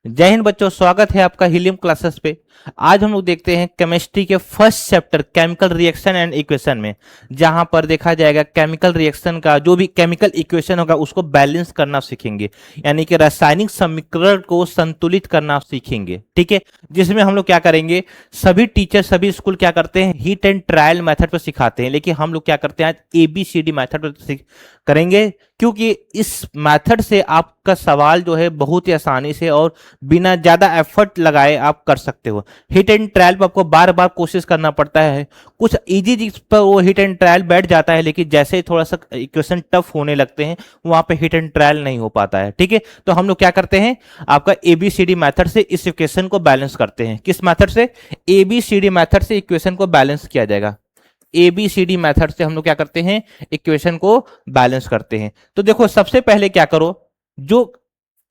जय हिंद बच्चों, स्वागत है आपका हीलियम क्लासेस पे। आज हम लोग देखते हैं केमिस्ट्री के first chapter chemical reaction and equation में, जहां पर देखा जाएगा केमिकल रिएक्शन का जो भी केमिकल इक्वेशन होगा उसको बैलेंस करना सीखेंगे, यानी कि रासायनिक समीकरण को संतुलित करना सीखेंगे। ठीक है, जिसमें हम लोग क्या करेंगे, सभी टीचर सभी स्कूल क्या करते हैं, हीट एंड ट्रायल मेथड पर सिखाते हैं, लेकिन हम लोग क्या करते हैं आज ABCD मेथड पर करेंगे, क्योंकि इस मेथड से आपका सवाल जो है बहुत ही आसानी से और बिना ज्यादा एफर्ट लगाए आप कर सकते हो। हिट एंड ट्रायल पर आपको बार बार कोशिश करना पड़ता है, कुछ इजी चीज पर वो हिट एंड ट्रायल बैठ जाता है, लेकिन जैसे ही थोड़ा सा इक्वेशन टफ होने लगते हैं वहां पे हिट एंड ट्रायल नहीं हो पाता है। ठीक है, तो हम लोग क्या करते हैं, आपका ABCD मेथड से इस इक्वेशन को बैलेंस करते हैं। किस मेथड से? ABCD मेथड से इक्वेशन को बैलेंस किया जाएगा। ABCD मेथड से हम लोग क्या करते हैं, इक्वेशन को बैलेंस करते हैं। तो देखो, सबसे पहले क्या करो, जो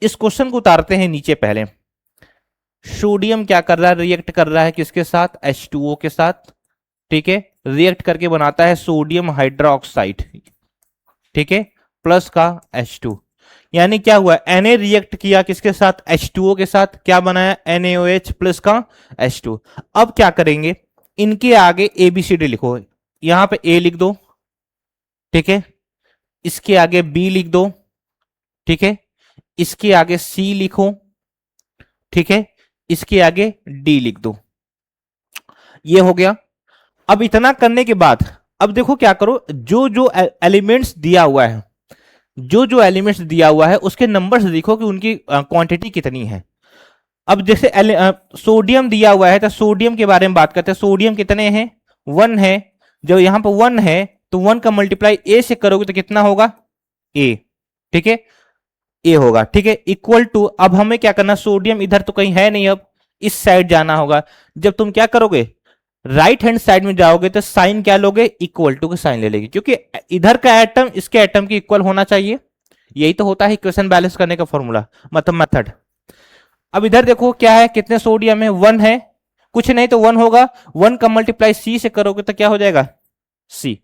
इस क्वेश्चन को उतारते हैं नीचे, पहले सोडियम क्या कर रहा है, रिएक्ट कर रहा है किसके साथ, H2O के साथ। ठीक है, रिएक्ट करके बनाता है सोडियम हाइड्रोक्साइड, ठीक है, प्लस का H2। यानी क्या हुआ, Na रिएक्ट किया किसके साथ, H2O के साथ, क्या बनाया, NaOH प्लस का H2। अब क्या करेंगे, इनके आगे ABCD लिखो, यहां पे A लिख दो, ठीक है, इसके आगे B लिख दो, ठीक है, इसके आगे C लिखो, ठीक है, इसके आगे D लिख दो। ये हो गया। अब इतना करने के बाद अब देखो क्या करो, जो जो एलिमेंट्स दिया हुआ है, जो जो एलिमेंट्स दिया हुआ है उसके नंबर्स लिखो कि उनकी क्वांटिटी कितनी है। अब जैसे सोडियम दिया हुआ है तो सोडियम के बारे में बात करते हैं। सोडियम कितने हैं, 1 है। जब यहां पर 1 है तो 1 का मल्टीप्लाई A से करोगे तो कितना होगा, A। ठीक है, A होगा। ठीक है, इक्वल टू, अब हमें क्या करना, सोडियम इधर तो कहीं है नहीं, अब इस साइड जाना होगा। जब तुम क्या करोगे, राइट हैंड साइड में जाओगे तो साइन क्या लोगे, इक्वल टू का साइन ले लेंगे, क्योंकि इधर का एटम इसके एटम के इक्वल होना चाहिए। यही तो होता है इक्वेशन बैलेंस करने का फॉर्मूला, मतलब मेथड। अब इधर देखो क्या है, कितने सोडियम है, 1 है, कुछ नहीं तो 1 होगा। 1 का मल्टीप्लाई C से करोगे तो क्या हो जाएगा, C।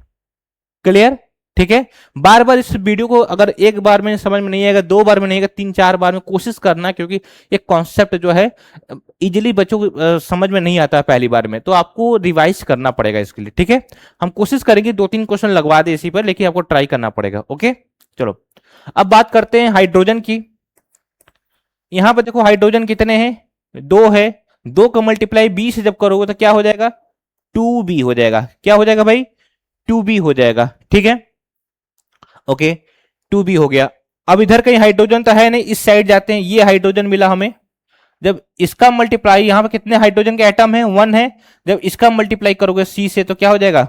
क्लियर? ठीक है, बार बार इस वीडियो को अगर एक बार में समझ में नहीं आएगा, 2 बार में नहीं आएगा, 3-4 बार में कोशिश करना, क्योंकि एक कॉन्सेप्ट जो है इजीली बच्चों को समझ में नहीं आता है पहली बार में, तो आपको रिवाइज करना पड़ेगा इसके लिए। ठीक है, हम कोशिश करेंगे 2-3 क्वेश्चन लगवा दे इसी पर, लेकिन आपको ट्राई करना पड़ेगा। ओके, चलो अब बात करते हैं हाइड्रोजन की। यहां पर देखो हाइड्रोजन कितने हैं, 2 है। 2 का मल्टीप्लाई B से जब करोगे तो क्या हो जाएगा, 2B हो जाएगा। क्या हो जाएगा भाई, 2B हो जाएगा। ठीक है, ओके, 2B हो गया। अब इधर कहीं हाइड्रोजन तो है नहीं, इस साइड जाते हैं, ये हाइड्रोजन मिला हमें। जब इसका मल्टीप्लाई, यहां पर कितने हाइड्रोजन के एटम है, 1 है। जब इसका मल्टीप्लाई करोगे C से तो क्या हो जाएगा,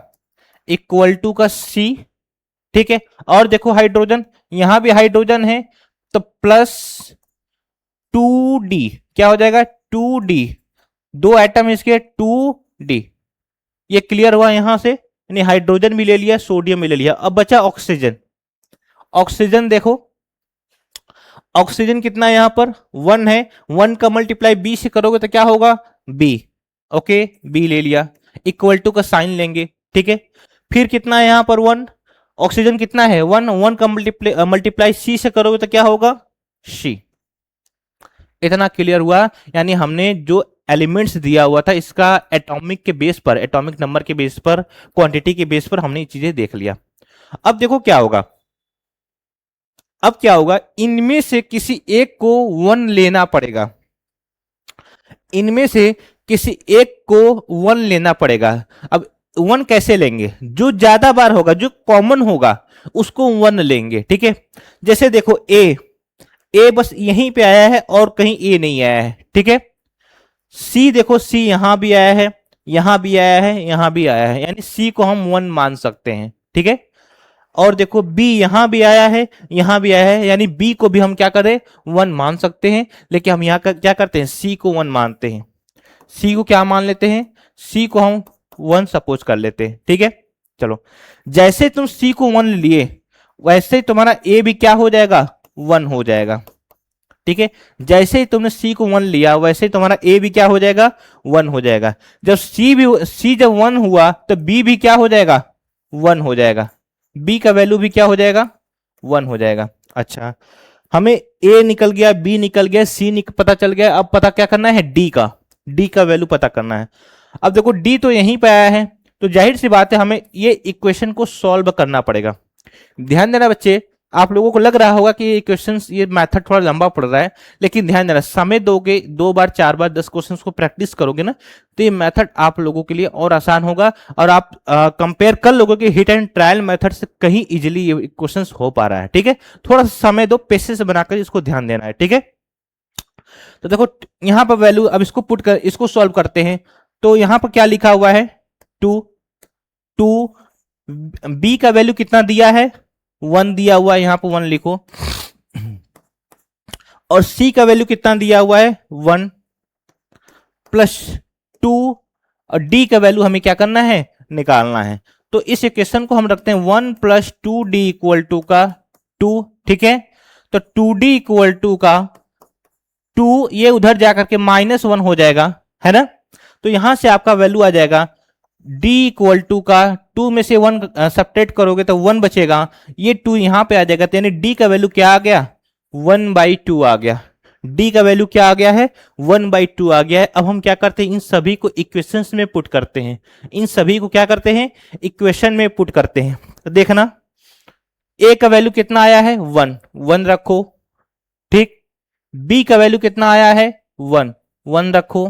इक्वल टू का C। ठीक है, और देखो हाइड्रोजन, यहां भी हाइड्रोजन है तो प्लस 2D, क्या हो जाएगा, 2D। 2 एटम इसके, 2D। ये क्लियर हुआ यहां से, यानी हाइड्रोजन भी ले लिया, सोडियम भी ले लिया। अब बचा ऑक्सीजन। ऑक्सीजन देखो, ऑक्सीजन कितना है यहां पर, 1 है। 1 का मल्टीप्लाई B से करोगे तो क्या होगा, B। ओके, B ले लिया, इक्वल टू का साइन लेंगे। ठीक है, फिर कितना है यहां पर, 1। ऑक्सीजन कितना है, 1। 1 का मल्टीप्लाई C से करोगे तो क्या होगा, C। इतना क्लियर हुआ, यानी हमने जो एलिमेंट्स दिया हुआ था इसका एटॉमिक के बेस पर, एटॉमिक नंबर के बेस पर, क्वांटिटी के बेस पर हमने ये चीजें देख लिया। अब देखो क्या होगा, अब क्या होगा, इनमें से किसी एक को 1 लेना पड़ेगा। इनमें से किसी एक को 1 लेना पड़ेगा। अब 1 कैसे लेंगे, जो ज्यादा बार होगा, जो कॉमन होगा उसको 1 लेंगे। ठीक है, जैसे देखो ए बस यहीं पे आया है और कहीं ए नहीं आया है। ठीक है, सी देखो, सी यहां भी आया है, यहां भी आया है, यहां भी आया है, यानी सी को हम 1 मान सकते हैं। ठीक है, और देखो बी यहां भी आया है, यहां भी आया है, यानी बी को भी हम क्या करें, 1 मान सकते हैं। लेकिन हम यहां क्या करते हैं, सी को 1 मानते हैं। सी को क्या मान लेते हैं, सी को हम 1 सपोज कर लेते हैं। ठीक है, चलो, जैसे तुम सी को 1 लिए वैसे ही तुम्हारा ए भी क्या हो जाएगा, 1 हो जाएगा। ठीक है, जैसे ही तुमने सी को 1 लिया वैसे ही तुम्हारा ए भी क्या हो जाएगा, 1 हो जाएगा। जब सी जब 1 हुआ तो बी भी क्या हो जाएगा, 1 हो जाएगा। बी का वैल्यू भी क्या हो जाएगा, 1 हो जाएगा। अच्छा, हमें ए निकल गया, बी निकल गया, पता चल गया। अब पता क्या करना है, डी का वैल्यू पता करना है। अब देखो डी तो यहीं पे आया है, तो जाहिर सी बात है हमें ये इक्वेशन को सॉल्व करना पड़ेगा। ध्यान देना बच्चे, आप लोगों को लग रहा होगा कि ये क्वेश्चंस, ये मेथड थोड़ा लंबा पड़ रहा है, लेकिन ध्यान देना, समय दोगे, 2 बार 4 बार 10 क्वेश्चंस को प्रैक्टिस करोगे ना, तो ये मेथड आप लोगों के लिए और आसान होगा, और आप कंपेयर कर लोगे कि हिट एंड ट्रायल मेथड से कहीं इजीली ये क्वेश्चंस हो पा रहा है। ठीक है, थोड़ा सा समय दो, पेशेंस बनाकर इसको ध्यान देना है। ठीक है, तो देखो यहां पर वैल्यू, अब इसको पुट कर, इसको सॉल्व करते हैं। तो यहां पर क्या लिखा हुआ है, 2 बी का वैल्यू कितना दिया है, 1 दिया हुआ है, यहां पर 1 लिखो। और सी का वैल्यू कितना दिया हुआ है, 1 प्लस 2, और डी का वैल्यू हमें क्या करना है, निकालना है। तो इस इक्वेशन को हम रखते हैं 1 प्लस 2d इक्वल टू का 2। ठीक है, तो 2d इक्वल टू का 2, ये उधर जाकर के -1 हो जाएगा, है ना। तो यहां से आपका वैल्यू आ जाएगा d इक्वल टू का 2 में से 1 सब्ट्रैक्ट करोगे तो 1 बचेगा, ये 2 यहां पे आ जाएगा, तो यानी d का वैल्यू क्या आ गया, 1/2 आ गया। d का वैल्यू क्या आ गया है, 1/2 आ गया है। अब हम क्या करते हैं, इन सभी को इक्वेशंस में पुट करते हैं, इन सभी को क्या करते हैं, इक्वेशन में पुट करते हैं। तो देखना, a का वैल्यू कितना आया है, 1 1 रखो। ठीक, b का वैल्यू कितना आया है, 1 1 रखो।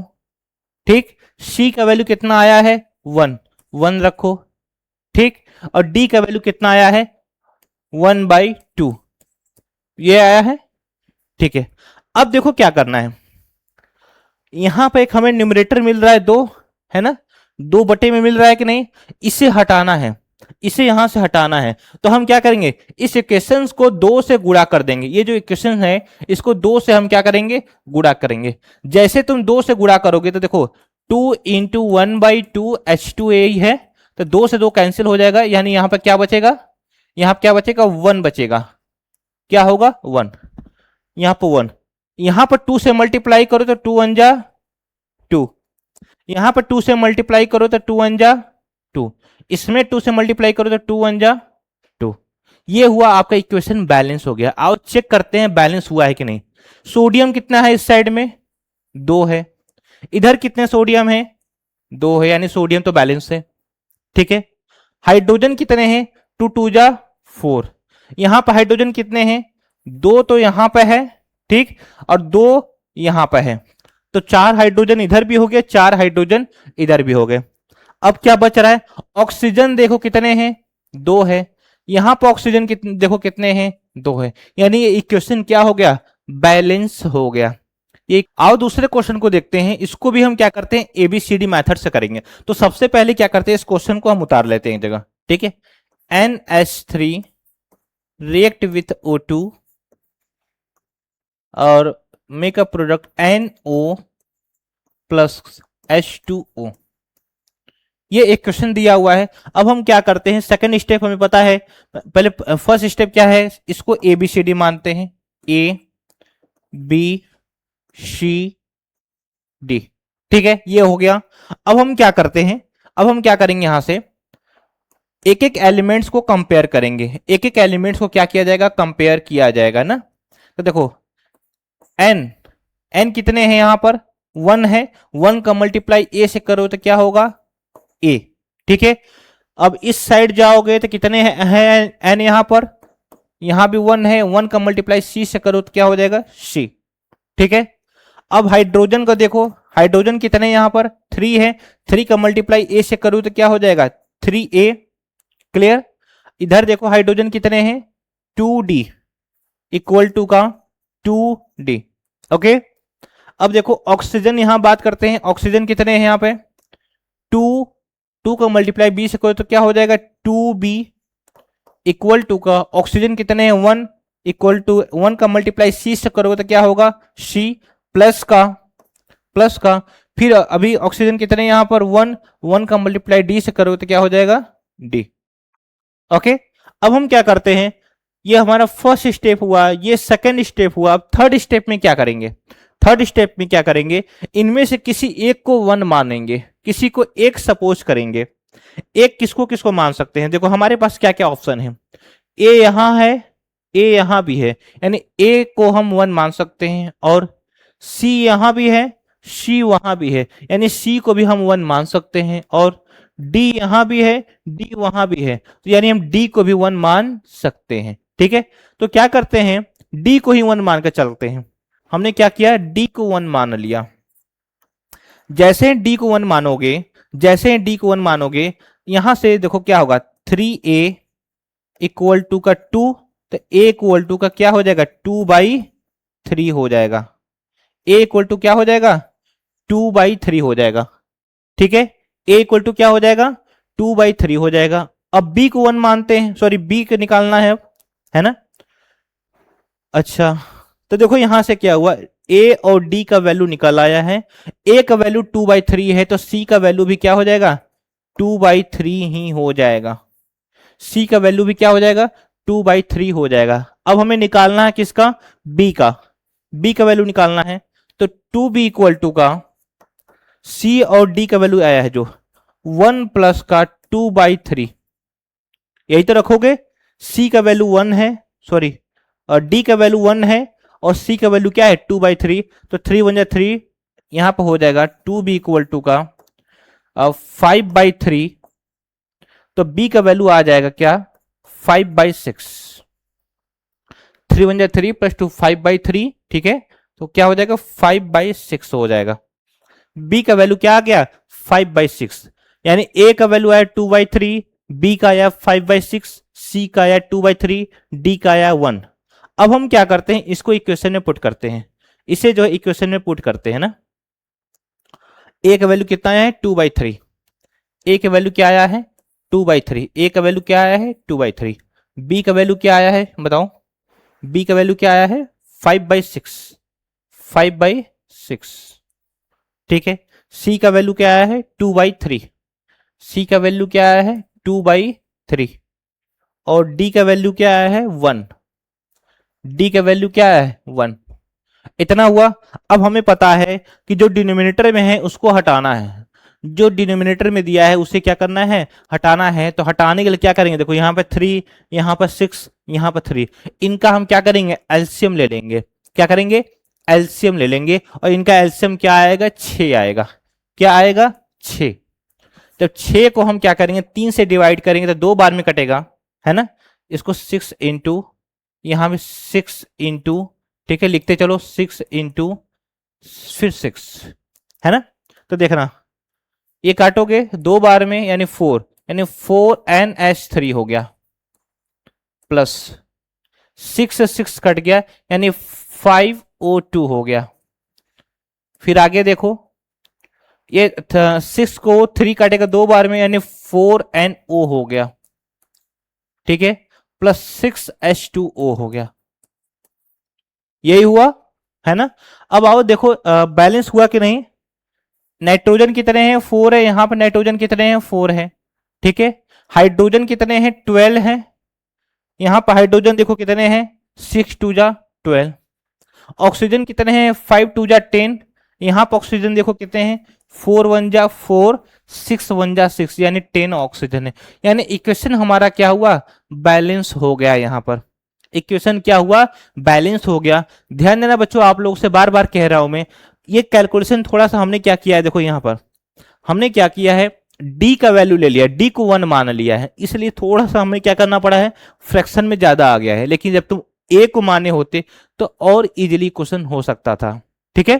ठीक, c का वैल्यू कितना आया है, 1 1 रखो। ठीक, और d का वैल्यू कितना आया है, 1/2 ये आया है। ठीक है, अब देखो क्या करना है, यहां पर एक हमें न्यूमरेटर मिल रहा है 2, है ना, 2 बटे में मिल रहा है कि नहीं, इसे हटाना है, इसे यहां से हटाना है। तो हम क्या करेंगे, इस इक्वेशंस को 2 से गुणा कर देंगे। ये जो इक्वेशन है इसको 2 से हम क्या करेंगे, गुणा करेंगे। जैसे तुम 2 से गुणा करोगे तो देखो 2 इंटू 1/2 H2A ही है, तो 2 से 2 कैंसिल हो जाएगा, यानी यहां पर क्या बचेगा, यहां पर क्या बचेगा, 1 बचेगा। क्या होगा, 1, यहां पर 1, यहां पर 2 से मल्टीप्लाई करो तो 2 1 जा 2, यहां पर 2 से मल्टीप्लाई करो तो 2 1 जा 2, इसमें 2 से मल्टीप्लाई करो तो 2 1 जा 2। ये हुआ आपका इक्वेशन, बैलेंस हो गया। आओ चेक करते हैं बैलेंस हुआ है कि नहीं। सोडियम कितना है इस साइड में, 2 है, इधर कितने सोडियम है, 2 है, यानी सोडियम तो बैलेंस है। ठीक है, हाइड्रोजन कितने हैं, 2 2 जा 4, यहां पर हाइड्रोजन कितने हैं, 2 तो यहां पर है, ठीक, और 2 यहां पर है, तो 4 हाइड्रोजन इधर भी हो गए, 4 हाइड्रोजन इधर भी हो गए। अब क्या बच रहा है, ऑक्सीजन देखो कितने हैं, 2 है, यहां पर ऑक्सीजन देखो कितने हैं, 2 है, यानी ये इक्वेशन क्या हो गया, बैलेंस हो गया। एक आओ दूसरे क्वेश्चन को देखते हैं, इसको भी हम क्या करते हैं, एबीसीडी मेथड से करेंगे। तो सबसे पहले क्या करते हैं, इस क्वेश्चन को हम उतार लेते हैं एक जगह। ठीक है, NH3 रिएक्ट विथ O2 और make a product NO plus H2O, ये एक क्वेश्चन दिया हुआ है। अब हम क्या करते हैं, सेकंड स्टेप हमें पता है, पहले फर्स्ट स्टेप क्या है, इसको एबीसीडी मानते हैं, ABCD। ठीक है, ये हो गया। अब हम क्या करते हैं, अब हम क्या करेंगे, यहां से एक एक एलिमेंट्स को कंपेयर करेंगे, एक एक एलिमेंट्स को क्या किया जाएगा, कंपेयर किया जाएगा ना। तो देखो n कितने हैं, यहां पर 1 है, 1 का मल्टीप्लाई a से करो तो क्या होगा, a। ठीक है, अब इस साइड जाओगे तो कितने हैं n यहां पर, यहां भी 1 है, 1 का मल्टीप्लाई c से करो तो क्या हो जाएगा, c। ठीक है, अब हाइड्रोजन को देखो, हाइड्रोजन कितने यहां पर 3 है, 3 का मल्टीप्लाई a से करो तो क्या हो जाएगा, 3a। क्लियर, इधर देखो हाइड्रोजन कितने हैं, 2d इक्वल टू का 2d। ओके, अब देखो ऑक्सीजन यहां बात करते हैं, ऑक्सीजन कितने हैं यहां पे, 2 का मल्टीप्लाई b से करो तो क्या हो जाएगा, 2b इक्वल टू का ऑक्सीजन कितने हैं, 1 इक्वल टू 1 का मल्टीप्लाई c से करोगे तो क्या होगा, c प्लस का फिर अभी ऑक्सीजन कितने यहां पर 1 का मल्टीप्लाई d से करोगे तो क्या हो जाएगा, d। ओके, अब हम क्या करते हैं, ये हमारा फर्स्ट स्टेप हुआ, ये सेकंड स्टेप हुआ। अब थर्ड स्टेप में क्या करेंगे, थर्ड स्टेप में क्या करेंगे, इनमें से किसी एक को 1 मानेंगे, किसी को एक सपोज करेंगे। एक किसको किसको मान सकते हैं, देखो हमारे पास क्या क्या ऑप्शन है, ए यहां है, ए यहां भी है, यानी ए को हम 1 मान सकते हैं, और सी यहां भी है, सी वहां भी है, यानी सी को भी हम 1 मान सकते हैं, और डी यहां भी है, डी वहां भी है, तो यानी हम डी को भी 1 मान सकते हैं। ठीक है, तो क्या करते हैं, डी को ही 1 मान कर चलते हैं। हमने क्या किया, डी को 1 मान लिया। जैसे डी को 1 मानोगे, जैसे डी को 1 मानोगे, यहां से देखो क्या होगा, 3a इक्वल टू का 2, तो a इक्वल टू का क्या हो जाएगा, 2/3 हो जाएगा। a इक्वल टू क्या हो जाएगा, 2/3 हो जाएगा। ठीक है, a इक्वल टू क्या हो जाएगा, 2/3 हो जाएगा। अब b को 1 मानते हैं, सॉरी b को निकालना है अब, है ना। अच्छा, तो देखो यहां से क्या हुआ, a और d का वैल्यू निकल आया है। a का वैल्यू 2/3 है, तो c का वैल्यू भी क्या हो जाएगा, 2/3 ही हो जाएगा। c का वैल्यू भी क्या हो जाएगा, 2/3 हो जाएगा। अब हमें निकालना है किसका, b का, b का वैल्यू निकालना है। तो 2b इक्वल टू का c और d का वैल्यू आया है जो 1 प्लस का 2/3, यही तो रखोगे। c का वैल्यू 1 है, सॉरी, और d का वैल्यू 1 है, और c का वैल्यू क्या है, 2/3, तो 3 1 3, यहां पर हो जाएगा 2b इक्वल टू का 5/3, तो b का वैल्यू आ जाएगा क्या, 5/6। 3 1 3 प्लस 2 5/3, ठीक है, तो क्या हो जाएगा, 5/6 हो जाएगा। b का वैल्यू क्या आ गया, 5/6, यानी a का वैल्यू आया 2/3, b का आया 5/6, c का आया 2/3, d का आया 1। अब हम क्या करते हैं, इसको इक्वेशन में पुट करते हैं, इसे जो है इक्वेशन में पुट करते हैं ना। a का वैल्यू कितना आया है, 2/3, a का वैल्यू क्या आया है, 2/3, a का वैल्यू क्या आया है, 2/3, b का वैल्यू क्या आया है बताओ, b का वैल्यू क्या आया है, 5/6, 5/6। ठीक है, c का वैल्यू क्या आया है, 2/3, c का वैल्यू क्या आया है, 2/3, और d का वैल्यू क्या आया है, 1, d का वैल्यू क्या है, 1। इतना हुआ। अब हमें पता है कि जो डिनोमिनेटर में है उसको हटाना है, जो डिनोमिनेटर में दिया है उसे क्या करना है, हटाना है। तो हटाने के लिए क्या करेंगे, देखो यहाँ पे 3, यहाँ पर 6, यहाँ पर 3, इनका हम क्या करेंगे, एलसीएम ले लेंगे। क्या करेंगे, एलसीएम ले लेंगे, और इनका एलसीएम क्या आएगा, 6 आएगा। क्या आएगा, 6। जब 6 को हम क्या करेंगे, 3 से डिवाइड करेंगे तो 2 बार में कटेगा, है ना। इसको 6 इंटू, यहां पे 6 इंटू, ठीक है, लिखते चलो 6 इंटू फिर 6, है ना। तो देखना, ये काटोगे 2 बार में, यानी 4, यानी 4NH3 हो गया, प्लस 6 से 6 कट गया, यानी 5O2 हो गया। फिर आगे देखो, ये 6 को 3 काटेगा 2 बार में, यानी 4NO हो गया, ठीक है, प्लस 6H2O हो गया। यही हुआ, है ना। अब आओ देखो बैलेंस हुआ कि नहीं। नाइट्रोजन कितने हैं, 4 है, यहां पर नाइट्रोजन कितने हैं, 4 है, ठीक है। हाइड्रोजन कितने हैं, 12 है, यहां पर हाइड्रोजन देखो कितने हैं, 6 2 जा 12। ऑक्सीजन कितने हैं, 5 2 जा 10, यहां पर ऑक्सीजन देखो कितने हैं, 4 1 जा 4, 6 1 जा 6, यानी 10 ऑक्सीजन है। यानी इक्वेशन हमारा क्या हुआ, बैलेंस हो गया। यहां पर इक्वेशन क्या हुआ, बैलेंस हो गया। ध्यान देना बच्चों, आप लोगों से बार बार कह रहा हूं मैं, ये कैलकुलेशन थोड़ा सा हमने क्या किया है, देखो यहां पर हमने क्या किया है, डी का वैल्यू ले लिया, डी को 1 मान लिया है, इसलिए थोड़ा सा हमें क्या करना पड़ा है, फ्रैक्शन में ज्यादा आ गया है। लेकिन जब तुम ए को माने होते तो और इजीली क्वेश्चन हो सकता था, ठीक है।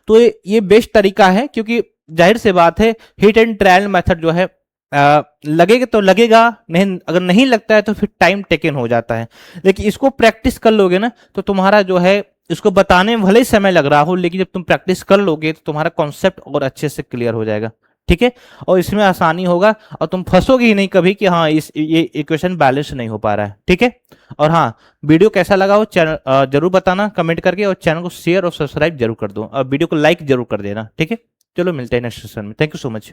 तो ये बेस्ट तरीका है, क्योंकि जाहिर से बात है हिट एंड ट्रायल मेथड जो है लगेगा तो लगेगा, नहीं अगर नहीं लगता है तो फिर टाइम टेकन हो जाता है। लेकिन इसको प्रैक्टिस कर लोगे ना तो तुम्हारा जो है, इसको बताने में भले ही समय लग रहा हो, लेकिन जब तुम प्रैक्टिस कर लोगे तो तुम्हारा कॉन्सेप्ट और अच्छे से क्लियर हो जाएगा, ठीक है। और इसमें आसानी होगा, और तुम फंसोगे ही नहीं कभी कि हाँ ये इक्वेशन बैलेंस नहीं हो पा रहा है, ठीक है। और हाँ, वीडियो कैसा लगा हो चैनल जरूर बताना कमेंट करके, और चैनल को शेयर और सब्सक्राइब जरूर कर दो, और वीडियो को लाइक जरूर कर देना, ठीक है। चलो मिलते हैं नेक्स्ट सेशन में, थैंक यू सो मच।